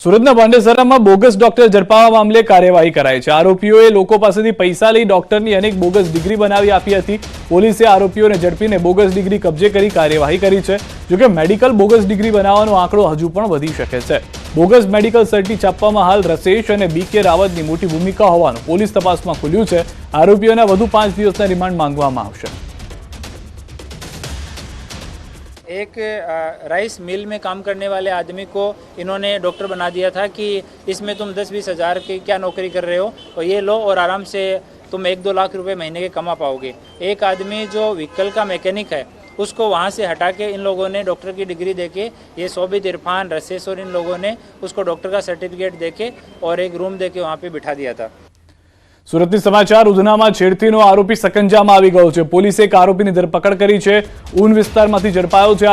સુરતના પાંડેસરામાં bogus doctor ઝડપાવા મામલે કાર્યવાહી કરાઈ છે। આરોપીઓએ લોકો પાસેથી પૈસા લઈ ડોક્ટરની અનેક બોગસ ડિગ્રી બનાવી આપી હતી। પોલીસે આરોપીઓને ઝડપીને બોગસ ડિગ્રી કબજે કરી કાર્યવાહી કરી છે। જોકે મેડિકલ બોગસ ડિગ્રી બનાવવાનો આંકડો હજુ પણ વધી શકે છે। બોગસ મેડિકલ સર્ટી છાપવામાં હાલ રસેશ અને બીકે રાવતની મોટી ભૂમિકા હોવાનું પોલીસ તપાસમાં ખુલ્યું છે। આરોપીઓના વધુ 5 દિવસના રિમાન્ડ માંગવામાં આવશે। एक राइस मिल में काम करने वाले आदमी को इन्होंने डॉक्टर बना दिया था कि इसमें तुम 10-20 हज़ार की क्या नौकरी कर रहे हो और ये लो और आराम से तुम 1-2 लाख रुपए महीने के कमा पाओगे। एक आदमी जो व्हीकल का मैकेनिक है उसको वहाँ से हटा के इन लोगों ने डॉक्टर की डिग्री देके, ये सोबित इरफान रसेस और इन लोगों ने उसको डॉक्टर का सर्टिफिकेट देके और एक रूम देके वहाँ पे बिठा दिया था। સુરતની સમાચાર ઉધનામાં છેડતીનો આરોપી સકંજામાં આવી ગયો છે। પોલીસે એક આરોપીની ધરપકડ કરી છે। ઊન વિસ્તારમાંથી ઝડપાયો છે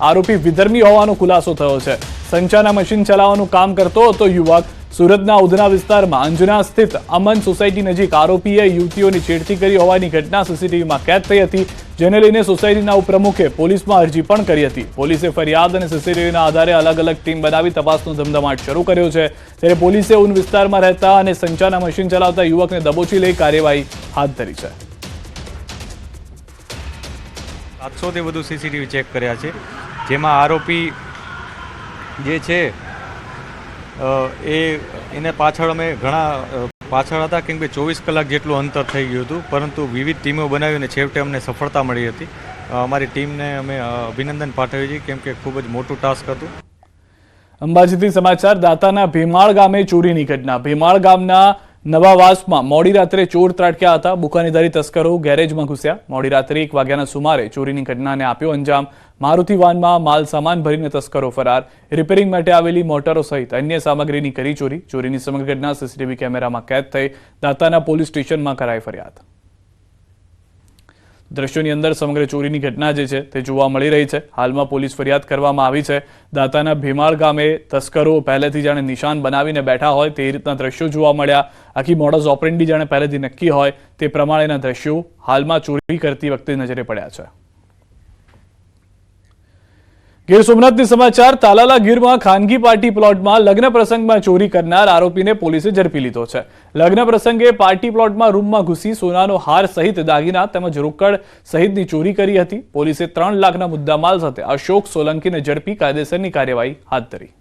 આરોપી વિધર્મી હોવાનો ખુલાસો થયો છે। સંચાના મશીન ચલાવવાનું કામ કરતો હતો યુવક। સુરતના ઉધના વિસ્તારમાં અંજના સ્થિત અમન સોસાયટી નજીક આરોપીએ યુવતીઓની છેડતી કરી હોવાની ઘટના સીસીટીવીમાં કેદ થઈ હતી, જેને લઈને સોસાયટીના ઉપપ્રમુખે પોલીસમાં અરજી પણ કરી હતી। પોલીસે ફરિયાદ અને સીસીટીવીના આધારે અલગ અલગ ટીમ બનાવી તપાસનો ધમધમાટ શરૂ કર્યો છે। ત્યારે પોલીસે ઊન વિસ્તારમાં રહેતા અને સંચાના મશીન ચલાવતા યુવકને દબોચી લઈ કાર્યવાહી હાથ ધરી છે। 700 થી વધુ સીસીટીવી ચેક કર્યા છે, જેમાં આરોપી જે છે એને પાછળ અમે ઘણા પાછળ હતા, કેમ કે 24 કલાક જેટલું અંતર થઈ ગયું હતું, પરંતુ વિવિધ ટીમો બનાવીને છેવટે અમને સફળતા મળી હતી। અમારી ટીમને અમે અભિનંદન પાઠવીએ છીએ, કેમ કે ખૂબ જ મોટું ટાસ્ક હતું। અંબાજીથી સમાચાર દાતાના ભીમાળ ગામે ચોરીની ઘટના। ભીમાળ ગામના નવાવાસમાં મોડી રાત્રે ચોર ત્રાટક્યા હતા। બુકાનીધારી તસ્કરો ગેરેજમાં ઘૂસ્યા। મોડી રાત્રે 1 વાગ્યાના સુમારે ચોરીની ઘટનાને આપ્યો અંજામ। મારુતિ વાનમાં માલ સામાન ભરીને તસ્કરો ફરાર। રિપેરિંગ માટે આવેલી મોટરો સહિત અન્ય સામગ્રીની કરી ચોરી। ચોરીની સમગ્ર ઘટના સીસીટીવી કેમેરામાં કેદ થઈ દાતાના પોલીસ સ્ટેશનમાં કરાઈ ફરિયાદ। દ્રશ્યોની અંદર સમગ્ર ચોરીની ઘટના જે છે તે જોવા મળી રહી છે। હાલમાં પોલીસ ફરિયાદ કરવામાં આવી છે। દાતાના ભીમાળ ગામે તસ્કરો પહેલેથી જાણે નિશાન બનાવીને બેઠા હોય તે રીતના દ્રશ્યો જોવા મળ્યા। આખી મોડસ ઓપરેન્ડી જાણે પહેલેથી નક્કી હોય તે પ્રમાણેના દ્રશ્યો હાલમાં ચોરી કરતી વખતે નજરે પડ્યા છે। ગીર સોમનાથની સમાચાર તાલાલા ગીરમાં ખાનગી પાર્ટી પ્લોટમાં લગ્ન પ્રસંગમાં ચોરી કરનાર આરોપીને પોલીસે ઝડપી લીધો છે। લગ્ન પ્રસંગે પાર્ટી પ્લોટમાં રૂમમાં ઘૂસી સોનાનો હાર સહિત દાગીના તેમજ રોકડ સહિતની ચોરી કરી હતી। પોલીસે 3 લાખના મુદ્દામાલ સાથે અશોક સોલંકીને ઝડપી કાયદેસરની કાર્યવાહી હાથ ધરી।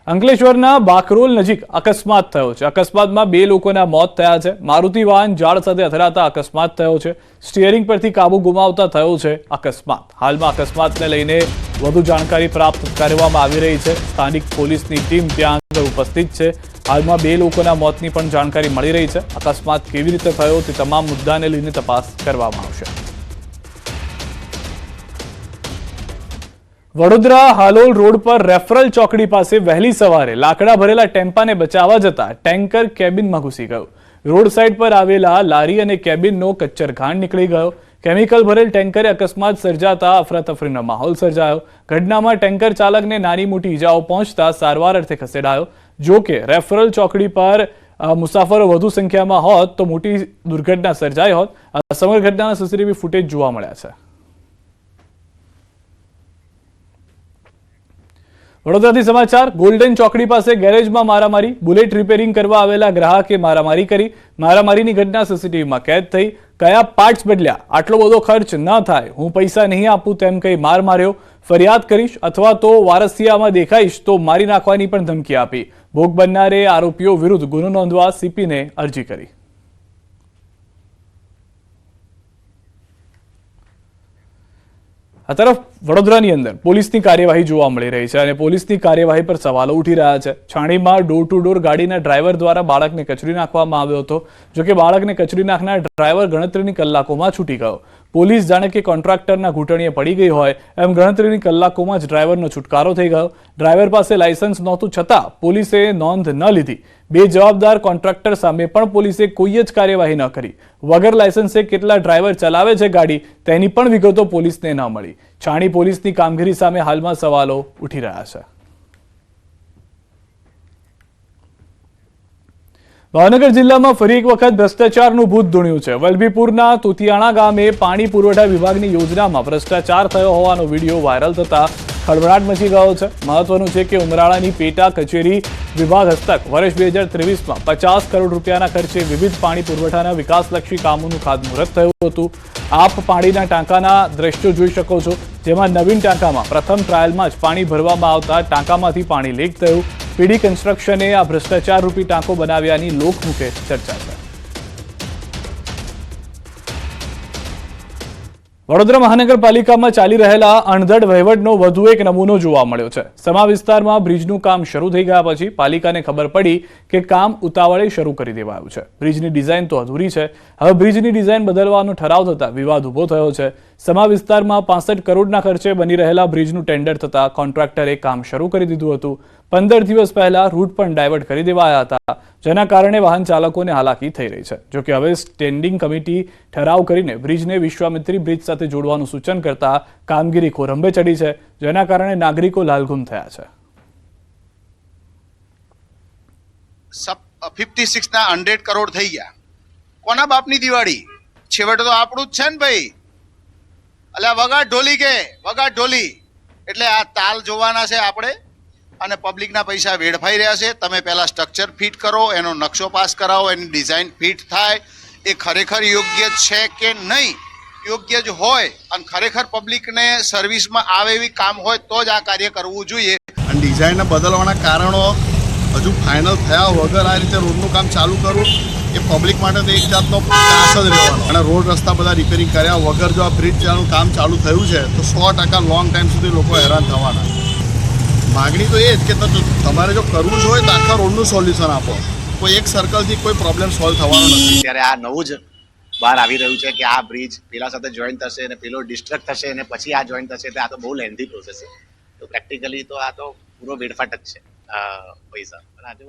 અંકલેશ્વરના બાકરોલ નજીક અકસ્માત થયો છે। અકસ્માતમાં 2 લોકોના મોત થયા છે। મારુતિ વાહન ઝાડ સાથે અથડાતા અકસ્માત થયો છે। સ્ટીયરિંગ પરથી કાબુ ગુમાવતા થયો છે અકસ્માત। હાલમાં અકસ્માતને લઈને વધુ જાણકારી પ્રાપ્ત કરવામાં આવી રહી છે। સ્થાનિક પોલીસની ટીમ ત્યાં આગળ ઉપસ્થિત છે। હાલમાં 2 લોકોના મોતની પણ જાણકારી મળી રહી છે। અકસ્માત કેવી રીતે થયો તે તમામ મુદ્દાને લઈને તપાસ કરવામાં આવશે। વડોદરા હાલોલ રોડ પર રેફરલ ચોકડી પાસે વહેલી સવારે લાકડા ભરેલા ટેમ્પાને બચાવવા જતા ટેન્કર કેબિનમાં ઘૂસી ગયો। રોડ સાઇડ પર આવેલા લારી અને કેબિનનો કચ્ચર ઘાણ નીકળી ગયો। કેમિકલ ભરેલ ટેન્કરે અકસ્માત સર્જાતા અફરાતફરીનો માહોલ સર્જાયો। ઘટનામાં ટેન્કર ચાલકને નાની મોટી ઇજાઓ પહોંચતા સારવાર અર્થે ખસેડાયો। જો કે રેફરલ ચોકડી પર મુસાફરો વધુ સંખ્યામાં હોત તો મોટી દુર્ઘટના સર્જાઈ હોત। સમગ્ર ઘટનાના સીસીટીવી ફૂટેજ જોવા મળ્યા છે। વડોદરાથી સમાચાર ગોલ્ડન ચોકડી પાસે ગેરેજમાં મારામારી। બુલેટ રિપેરિંગ કરવા આવેલા ગ્રાહકે મારામારી કરી। મારામારીની ઘટના સીસીટીવીમાં કેદ થઈ। કયા પાર્ટ્સ બદલ્યા, આટલો બધો ખર્ચ ન થાય, હું પૈસા નહીં આપું તેમ કહી માર માર્યો। ફરિયાદ કરીશ અથવા તો વારસિયામાં દેખાઈશ તો મારી નાખવાની પણ ધમકી આપી। ભોગ બનનારે આરોપીઓ વિરુદ્ધ ગુનો નોંધવા સીપીને અરજી કરી। આ તરફ વડોદરાની અંદર પોલીસની કાર્યવાહી જોવા મળી રહી છે અને પોલીસની કાર્યવાહી પર સવાલો ઉઠી રહ્યા છે। છાણીમાં ડોર ટુ ડોર ગાડીના ડ્રાઈવર દ્વારા બાળકને કચરી નાખવામાં આવ્યો હતો। જોકે બાળકને કચરી નાખનાર ડ્રાઈવર ગણતરીની કલાકોમાં છૂટી ગયો। પોલીસ જાણે કે કોન્ટ્રાક્ટરના ઘૂંટણીએ પડી ગઈ હોય એમ ગણતરીની કલાકોમાં જ ડ્રાઈવરનો છુટકારો થઈ ગયો। ડ્રાઈવર પાસે લાયસન્સ નહોતું છતાં પોલીસે નોંધ ન લીધી। બેજવાબદાર કોન્ટ્રાક્ટર સામે પણ પોલીસે કોઈ જ કાર્યવાહી ન કરી। વગર લાયસન્સે કેટલા ડ્રાઈવર ચલાવે છે ગાડી તેની પણ વિગતો પોલીસને ન મળી। છાણી પોલીસની કામગીરી સામે હાલમાં સવાલો ઉઠી રહ્યા છે। ભાવનગર જિલ્લામાં ફરી એક વખત ભ્રષ્ટાચારનું ભૂત ધૂણ્યું છે. વલભીપુરના તોતિયાણા ગામે પાણી પુરવઠા વિભાગની યોજનામાં ભ્રષ્ટાચાર થયો હોવાનો વિડીયો વાયરલ થતા ખળભળાટ મચી ગયો છે. મહત્વનું છે કે ઉમરાળાની પેટા કચેરી વિભાગ હસ્તક વર્ષ 2023માં 50 કરોડ રૂપિયાના ખર્ચે વિવિધ પાણી પુરવઠાના વિકાસલક્ષી કામોનું ખાતમુહૂર્ત થયું હતું. આપ પાણીના ટાંકાના દ્રશ્યો જોઈ શકો છો, જેમાં નવીન ટાંકામાં પ્રથમ ટ્રાયલમાં જ પાણી ભરવામાં આવતા ટાંકામાંથી પાણી લીક થયું. પીડી કન્સ્ટ્રક્શને આ ભ્રષ્ટાચાર રૂપી ટાંકો બનાવ્યાની લોકમુખે ચર્ચા છે. વડોદરા મહાનગરપાલિકામાં ચાલી રહેલા અણધડ વહીવટનો વધુ એક નમૂનો જોવા મળ્યો છે. સમા વિસ્તારમાં બ્રિજનું કામ શરૂ થઈ ગયા પછી પાલિકાને ખબર પડી કે કામ ઉતાવળે શરૂ કરી દેવાયું છે. બ્રિજની ડિઝાઇન તો અધૂરી છે. હવે બ્રિજની ડિઝાઇન બદલવાનો ઠરાવ થતા વિવાદ ઉભો થયો છે. સમા વિસ્તારમાં 65 કરોડના ખર્ચે બની રહેલા બ્રિજનું ટેન્ડર થતા કોન્ટ્રાક્ટરે કામ શરૂ કરી દીધું હતું. 15 દિવસ પહેલા રૂટ પણ ડાયવર્ટ કરી દેવાયા હતા, જેના કારણે વાહન ચાલકોને હાલાકી થઈ રહી છે. જોકે હવે સ્ટેન્ડિંગ કમિટી ઠરાવ કરીને બ્રિજને વિશ્વામિત્રી બ્રિજ સાથે જોડવાનું સૂચન કરતા કામગીરી ખોરંભે ચડી છે, જેના કારણે નાગરિકો લાલઘુમ થયા છે. 56 ના 100 કરોડ થઈ ગયા. કોના બાપની દિવાળી? છેવટે તો આપણું જ છે ને ભાઈ. અલ્યા વગાડ ઢોલી કે વગાડ ઢોલી. એટલે આ તાલ જોવાના છે આપણે, અને પબ્લિકના પૈસા વેડફાઈ રહ્યા છે. તમે પહેલા સ્ટ્રક્ચર ફિટ કરો, એનો નકશો પાસ કરાવો, એની ડિઝાઇન ફિટ થાય. એ ખરેખર યોગ્ય છે કે નહીં? યોગ્ય જ હોય અને ખરેખર પબ્લિકને સર્વિસમાં આવે એવી કામ હોય તો જ આ કાર્ય કરવું જોઈએ. અને ડિઝાઇનને બદલવાના કારણો હજુ ફાઇનલ થયા વગર આ રીતે રોડનું કામ ચાલુ કરવું એ પબ્લિક માટે તો એક જાતનો ત્રાસ જ રહેવાનો. અને રોડ રસ્તા બધા રિપેરિંગ કર્યા વગર જો આ બ્રિજ કામ ચાલુ થયું છે તો 100% લોંગ ટાઈમ સુધી લોકો હેરાન થવાના. માગણી તો એ જ કે તમારે જો કરવું જ હોય તો આખા રોડનું સોલ્યુશન આપો. કોઈ એક સર્કલથી કોઈ પ્રોબ્લેમ સોલ્વ થવાનો નથી. ત્યારે આ નવું જ બહાર આવી રહ્યું છે કે આ બ્રિજ પેલા સાથે જોઈન્ટ થશે અને પેલો ડિસ્ટ્રક્ટ થશે અને પછી આ જોઈન્ટ થશે. એટલે આ તો બહુ લેન્ધી પ્રોસેસ છે. તો પ્રેક્ટિકલી તો આ તો પૂરો વેડફાટ જ છે પૈસા. અને આજે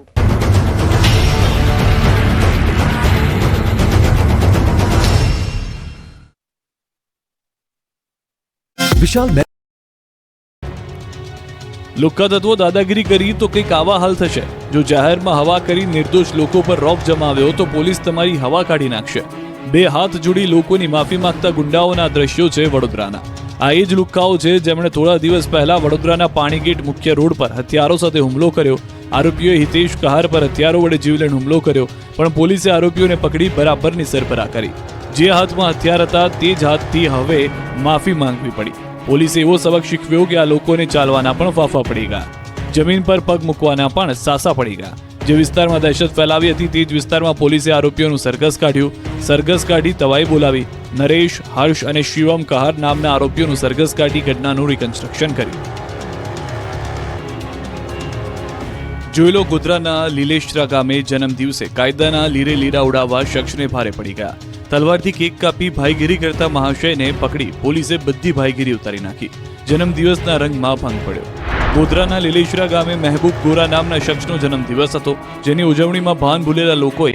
વિશાલ લુક્કા તત્વો દાદાગીરી કરી તો કંઈક આવા હાલ થશે. જો જાહેરમાં હવા કરી નિર્દોષ લોકો પર રોપ જમાવ્યો તો પોલીસ તમારી હવા કાઢી નાખશે. બે હાથ જોડી લોકોની માફી માંગતા ગુંડાઓના દ્રશ્યો છે વડોદરાના. આ એ જ લુક્કાઓ છે જેમણે થોડા દિવસ પહેલા વડોદરાના પાણીગેટ મુખ્ય રોડ પર હથિયારો સાથે હુમલો કર્યો. આરોપીઓએ હિતેશ કહાર પર હથિયારો વડે જીવલેણ હુમલો કર્યો, પણ પોલીસે આરોપીઓને પકડી બરાબરની સરભરા કરી. જે હાથમાં હથિયાર હતા તે જ હાથથી હવે માફી માંગવી પડી. પોલીસે એવો સબક શીખવ્યો કે આ લોકોને ચાલવાના પણ ફાફા પડી ગયા, જમીન પર પગ મૂકવાના પણ સાસા પડી ગયા. જે વિસ્તારમાં દહેશત ફેલાવી હતી તે જ વિસ્તારમાં પોલીસે આરોપીઓનું સરઘસ કાઢ્યું. સરઘસ કાઢી તવાઈ બોલાવી. નરેશ, હર્ષ અને શિવમ કહાર નામના આરોપીઓનું સરઘસ કાઢી ઘટનાનું રિકન્સ્ટ્રક્શન કર્યું. જોઈ લો, ગોધરાના લીલેશરા ગામે જન્મ દિવસે કાયદાના લીરે લીરા ઉડાવવા શખ્સને ભારે પડી ગયા. તલવારથી કેક કાપી ભાઈગીરી કરતા મહાશયને પકડી પોલીસે બધી ભાઈગીરી ઉતારી નાખી. જન્મદિવસના રંગમાં ભંગ પડ્યો. ગોધરાના લીલેશરા ગામે મહેબૂબ ગોરા નામના શખ્સનો જન્મદિવસ હતો, જેની ઉજવણીમાં ભાન ભૂલેલા લોકોએ